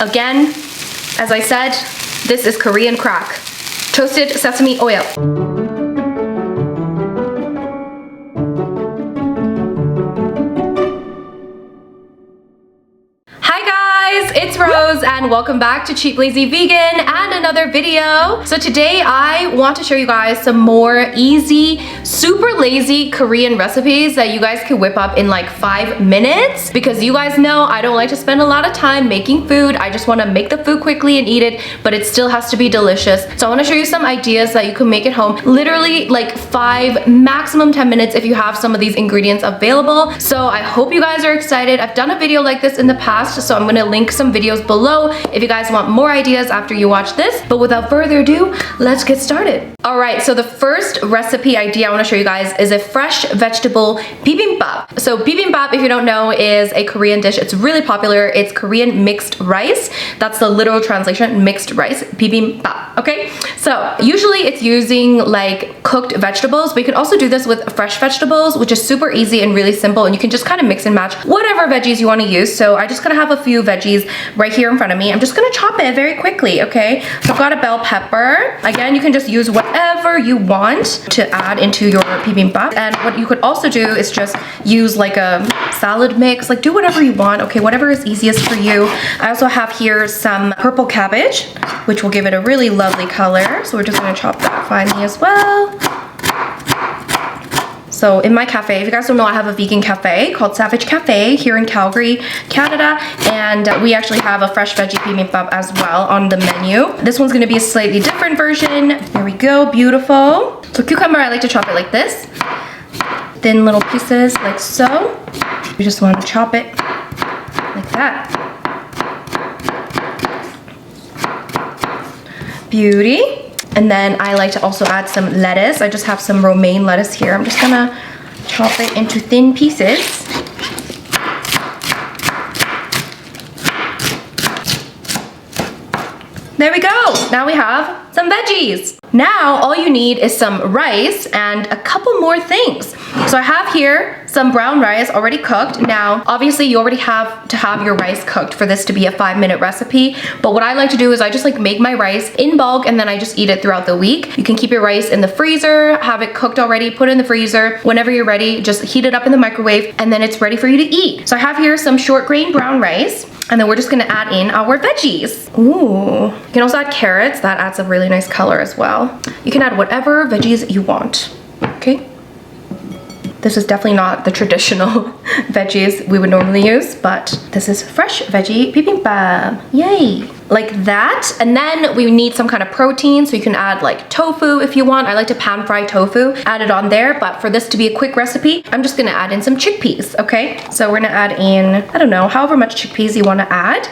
Again, as I said, this is Korean crack. Toasted sesame oil. It's Rose and welcome back to Cheap Lazy Vegan and another video. So today I want to show you guys some more easy, super lazy Korean recipes that you guys can whip up in like 5 minutes, because you guys know I don't like to spend a lot of time making food. I just want to make the food quickly and eat it, but it still has to be delicious. So I want to show you some ideas that you can make at home, literally like 5, maximum 10 minutes if you have some of these ingredients available. So I hope you guys are excited. I've done a video like this in the past, so I'm going to link some videos below if you guys want more ideas after you watch this. But without further ado, let's get started. All right, so the first recipe idea I want to show you guys is a fresh vegetable bibimbap. So bibimbap, if you don't know, is a Korean dish. It's really popular. It's Korean mixed rice. That's the literal translation, mixed rice, bibimbap. Okay, so usually it's using like cooked vegetables, but you can also do this with fresh vegetables, which is super easy and really simple, and you can just kind of mix and match whatever veggies you want to use. So I just gonna have a few veggies right here in front of me. I'm just gonna chop it very quickly, okay? So I've got a bell pepper. Again, you can just use whatever you want to add into your bibimbap. And what you could also do is just use like a salad mix, like do whatever you want, okay? Whatever is easiest for you. I also have here some purple cabbage, which will give it a really lovely color. So we're just gonna chop that finely as well. So in my cafe, if you guys don't know, I have a vegan cafe called SaVeg Cafe here in Calgary, Canada, and we actually have a fresh veggie bibimbap as well on the menu. This one's gonna be a slightly different version. There we go, beautiful. So cucumber, I like to chop it like this. Thin little pieces like so. We just wanna chop it like that. Beauty. And then I like to also add some lettuce. I just have some romaine lettuce here. I'm just gonna chop it into thin pieces. There we go. Now we have some veggies. Now all you need is some rice and a couple more things. So I have here some brown rice already cooked. Now, obviously you already have to have your rice cooked for this to be a 5-minute recipe. But what I like to do is I just like make my rice in bulk and then I just eat it throughout the week. You can keep your rice in the freezer, have it cooked already, put it in the freezer. Whenever you're ready, just heat it up in the microwave and then it's ready for you to eat. So I have here some short grain brown rice. And then we're just gonna add in our veggies. Ooh. You can also add carrots. That adds a really nice color as well. You can add whatever veggies you want, okay? This is definitely not the traditional veggies we would normally use, but this is fresh veggie bibimbap. Yay! Like that. And then we need some kind of protein, so you can add like tofu if you want. I like to pan fry tofu, add it on there, but for this to be a quick recipe, I'm just gonna add in some chickpeas, okay? So we're gonna add in, I don't know, however much chickpeas you wanna add.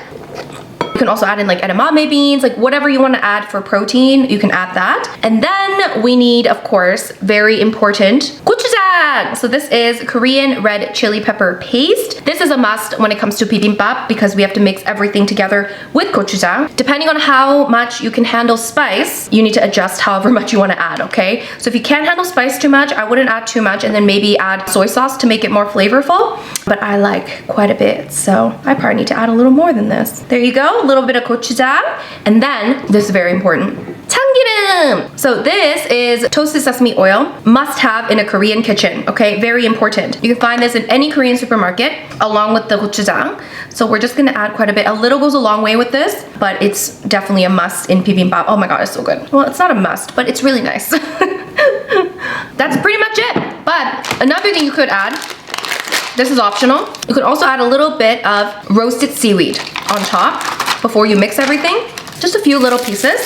You can also add in like edamame beans, like whatever you want to add for protein, you can add that. And then we need, of course, very important, gochujang. So this is Korean red chili pepper paste. This is a must when it comes to bibimbap because we have to mix everything together with gochujang. Depending on how much you can handle spice, you need to adjust however much you want to add, okay? So if you can't handle spice too much, I wouldn't add too much, and then maybe add soy sauce to make it more flavorful. But I like quite a bit, so I probably need to add a little more than this. There you go. A little bit of gochujang, and then this is very important, 참기름. So this is toasted sesame oil, must have in a Korean kitchen, okay? Very important. You can find this in any Korean supermarket along with the gochujang. So we're just gonna add quite a bit. A little goes a long way with this, but it's definitely a must in bibimbap. Oh my god, it's so good. Well, it's not a must, but it's really nice. That's pretty much it. But another thing you could add, this is optional. You could also add a little bit of roasted seaweed on top before you mix everything. Just a few little pieces.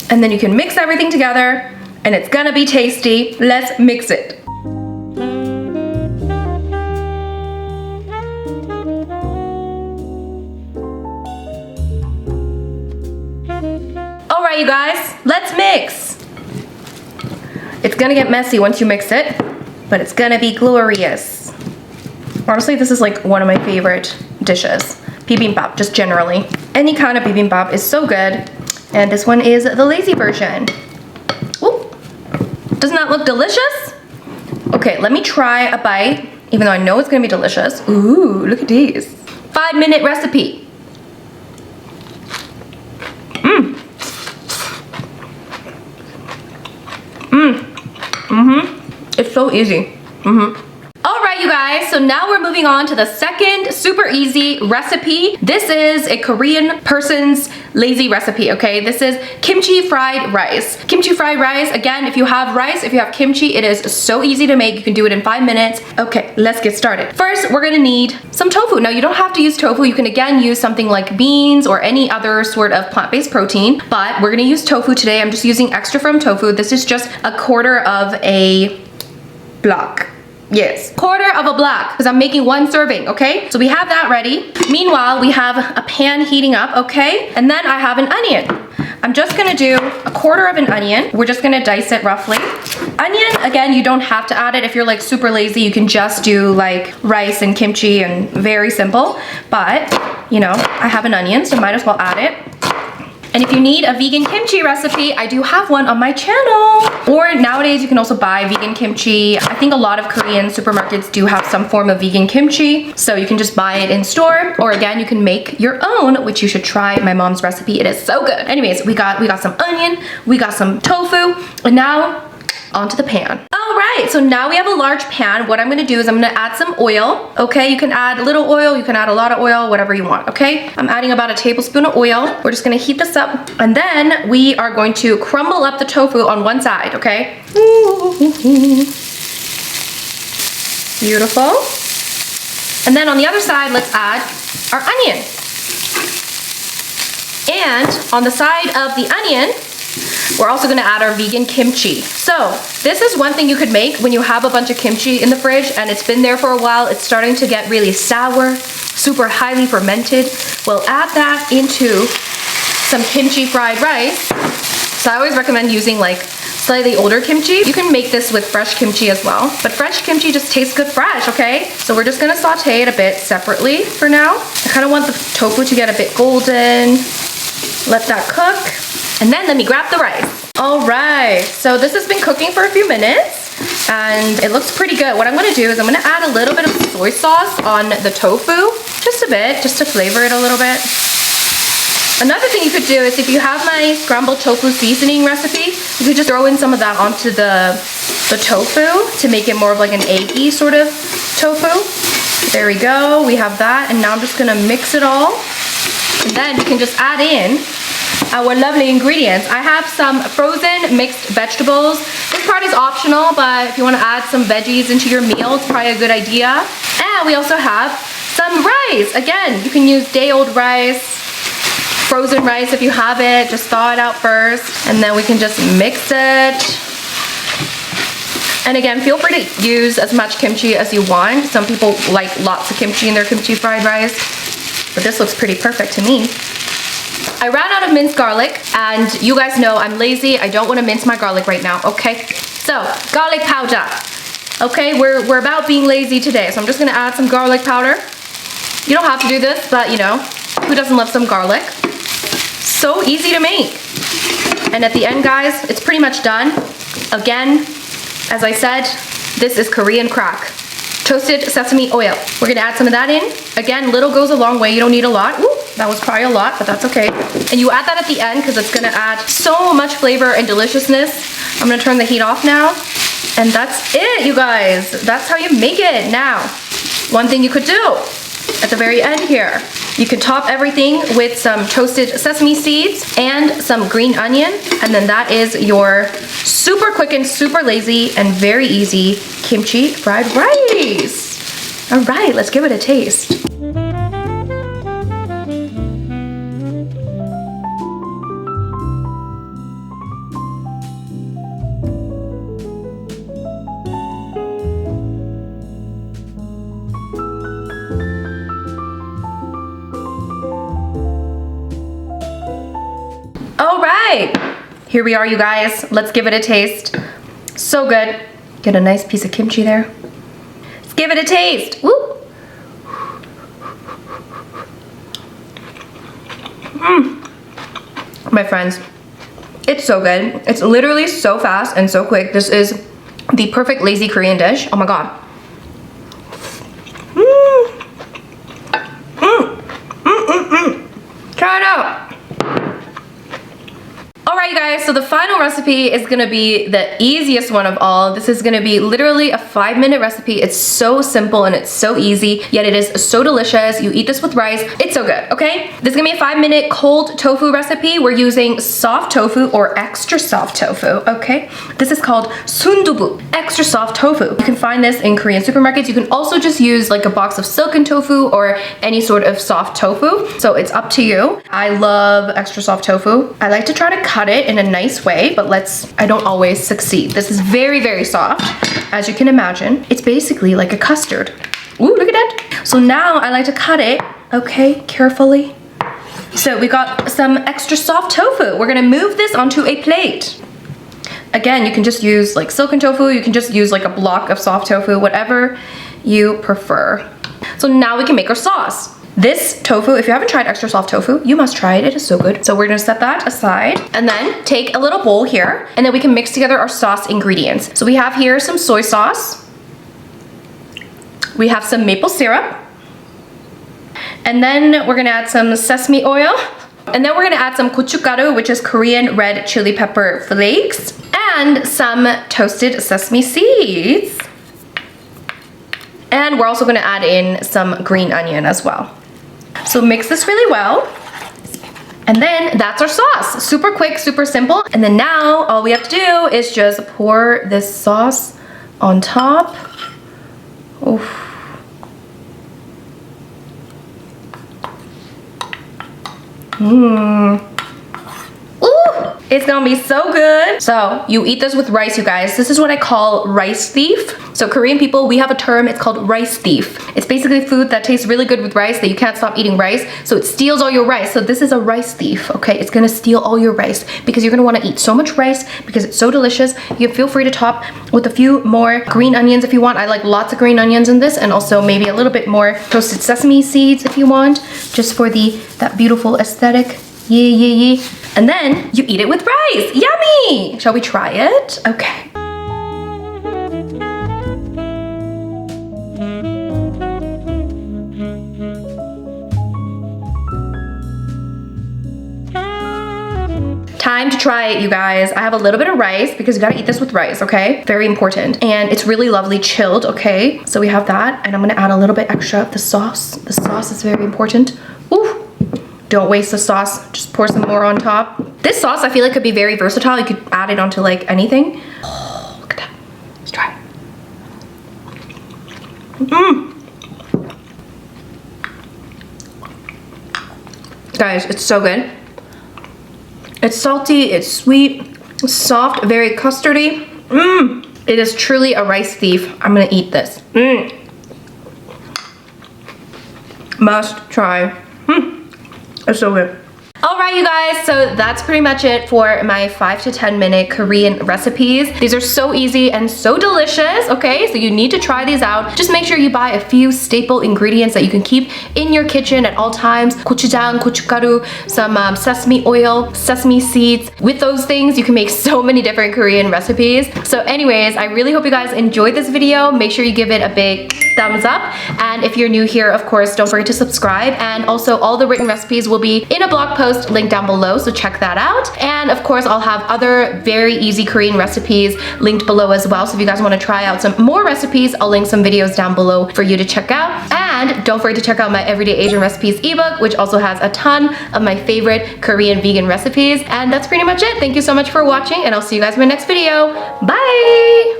And then you can mix everything together and it's gonna be tasty. Let's mix it. All right, you guys, let's mix. It's gonna get messy once you mix it, but it's gonna be glorious. Honestly, this is like one of my favorite dishes. Bibimbap, just generally. Any kind of bibimbap is so good. And this one is the lazy version. Ooh, doesn't that look delicious? Okay, let me try a bite, even though I know it's gonna be delicious. Ooh, look at these. 5-minute recipe. It's so easy. Alright, you guys, so now we're moving on to the second super easy recipe. This is a Korean person's lazy recipe, okay? This is kimchi fried rice. Kimchi fried rice, again, if you have rice, if you have kimchi, it is so easy to make. You can do it in 5 minutes. Okay, let's get started. First, we're gonna need some tofu. Now, you don't have to use tofu. You can, again, use something like beans or any other sort of plant-based protein, but we're gonna use tofu today. I'm just using extra firm tofu. This is just a quarter of a block. Yes, quarter of a block, because I'm making 1 serving, okay? So we have that ready. Meanwhile, we have a pan heating up, okay? And then I have an onion. I'm just gonna do a quarter of an onion. We're just gonna dice it roughly. Onion, again, you don't have to add it. If you're like super lazy, you can just do like rice and kimchi and very simple. But, you know, I have an onion, so might as well add it. And if you need a vegan kimchi recipe, I do have one on my channel. Or nowadays you can also buy vegan kimchi. I think a lot of Korean supermarkets do have some form of vegan kimchi. So you can just buy it in store. Or again, you can make your own, which you should try my mom's recipe. It is so good. Anyways, we got some onion, we got some tofu, and now onto the pan. All right, so now we have a large pan. What I'm gonna do is I'm gonna add some oil, okay? You can add a little oil, you can add a lot of oil, whatever you want, okay? I'm adding about a tablespoon of oil. We're just gonna heat this up, and then we are going to crumble up the tofu on one side, okay? Beautiful. And then on the other side, let's add our onion. And on the side of the onion, we're also gonna add our vegan kimchi. So this is one thing you could make when you have a bunch of kimchi in the fridge and it's been there for a while. It's starting to get really sour, super highly fermented. We'll add that into some kimchi fried rice. So I always recommend using like slightly older kimchi. You can make this with fresh kimchi as well, but fresh kimchi just tastes good fresh, okay? So we're just gonna saute it a bit separately for now. I kind of want the tofu to get a bit golden. Let that cook. And then let me grab the rice. All right, so this has been cooking for a few minutes and it looks pretty good. What I'm gonna do is I'm gonna add a little bit of soy sauce on the tofu, just a bit, just to flavor it a little bit. Another thing you could do is if you have my scrambled tofu seasoning recipe, you could just throw in some of that onto the tofu to make it more of like an eggy sort of tofu. There we go, we have that, and now I'm just gonna mix it all. And then you can just add in our lovely ingredients. I have some frozen mixed vegetables. This part is optional, but if you want to add some veggies into your meal, it's probably a good idea. And we also have some rice. Again, you can use day-old rice, frozen rice if you have it. Just thaw it out first, and then we can just mix it. And again, feel free to use as much kimchi as you want. Some people like lots of kimchi in their kimchi fried rice, but this looks pretty perfect to me. I ran out of minced garlic, and you guys know I'm lazy. I don't want to mince my garlic right now, okay? So, garlic powder. Okay, we're about being lazy today, so I'm just gonna add some garlic powder. You don't have to do this, but you know, who doesn't love some garlic? So easy to make. And at the end, guys, it's pretty much done. Again, as I said, this is Korean crack. Toasted sesame oil. We're gonna add some of that in. Again, little goes a long way. You don't need a lot. Ooh, that was probably a lot, but that's okay. And you add that at the end because it's gonna add so much flavor and deliciousness. I'm gonna turn the heat off now. And that's it, you guys. That's how you make it. Now, one thing you could do at the very end here, you can top everything with some toasted sesame seeds and some green onion, and then that is your super quick and super lazy and very easy kimchi fried rice. All right, let's give it a taste. All right, here we are, you guys. Let's give it a taste. So good. Get a nice piece of kimchi there. Let's give it a taste. Woo. My friends, it's so good. It's literally so fast and so quick. This is the perfect lazy Korean dish. Oh my God. Try it out. Alright, you guys. guys, so the final recipe is gonna be the easiest one of all. This is gonna be literally a 5-minute recipe. It's so simple and it's so easy, yet it is so delicious. You eat this with rice, it's so good, okay? This is gonna be a 5-minute cold tofu recipe. We're using soft tofu or extra soft tofu, okay? This is called sundubu, extra soft tofu. You can find this in Korean supermarkets. You can also just use like a box of silken tofu or any sort of soft tofu. So it's up to you. I love extra soft tofu. I like to try to cut it in a nice way, but I don't always succeed. This is very, very soft, as you can imagine. It's basically like a custard. Ooh, look at that. So now I like to cut it, okay, carefully. So we got some extra soft tofu. We're gonna move this onto a plate. Again, you can just use like silken tofu, you can just use like a block of soft tofu, whatever you prefer. So now we can make our sauce. This tofu, if you haven't tried extra soft tofu, you must try it. It is so good. So we're gonna set that aside and then take a little bowl here and then we can mix together our sauce ingredients. So we have here some soy sauce. We have some maple syrup. And then we're gonna add some sesame oil. And then we're gonna add some gochugaru, which is Korean red chili pepper flakes, and some toasted sesame seeds. And we're also gonna add in some green onion as well. So mix this really well. And then that's our sauce. Super quick, super simple. And then now all we have to do is just pour this sauce on top. Oof. Mmm. Ooh, it's gonna be so good. So you eat this with rice, you guys. This is what I call rice thief. So Korean people, we have a term, it's called rice thief. It's basically food that tastes really good with rice that you can't stop eating rice. So it steals all your rice. So this is a rice thief, okay? It's gonna steal all your rice because you're gonna wanna eat so much rice because it's so delicious. You feel free to top with a few more green onions if you want. I like lots of green onions in this, and also maybe a little bit more toasted sesame seeds if you want, just for that beautiful aesthetic. Yeah. And then you eat it with rice. Yummy! Shall we try it? Okay. Time to try it, you guys. I have a little bit of rice because you gotta eat this with rice, okay? Very important. And it's really lovely chilled, okay? So we have that, and I'm gonna add a little bit extra of the sauce. The sauce is very important. Ooh. Don't waste the sauce, just pour some more on top. This sauce I feel like could be very versatile. You could add it onto like anything. Oh, look at that. Let's try it. Guys, it's so good. It's salty, it's sweet, it's soft, very custardy. It is truly a rice thief. I'm gonna eat this. Must try. It's so good. Alright, you guys, so that's pretty much it for my 5 to 10 minute Korean recipes. These are so easy and so delicious, okay? So you need to try these out. Just make sure you buy a few staple ingredients that you can keep in your kitchen at all times. Gochujang, gochugaru, some sesame oil, sesame seeds. With those things, you can make so many different Korean recipes. So anyways, I really hope you guys enjoyed this video. Make sure you give it a big thumbs up. And if you're new here, of course, don't forget to subscribe. And also all the written recipes will be in a blog post linked down below, so check that out. And of course, I'll have other very easy Korean recipes linked below as well. So if you guys want to try out some more recipes, I'll link some videos down below for you to check out. And don't forget to check out my Everyday Asian Recipes ebook, which also has a ton of my favorite Korean vegan recipes. And that's pretty much it. Thank you so much for watching, and I'll see you guys in my next video. Bye!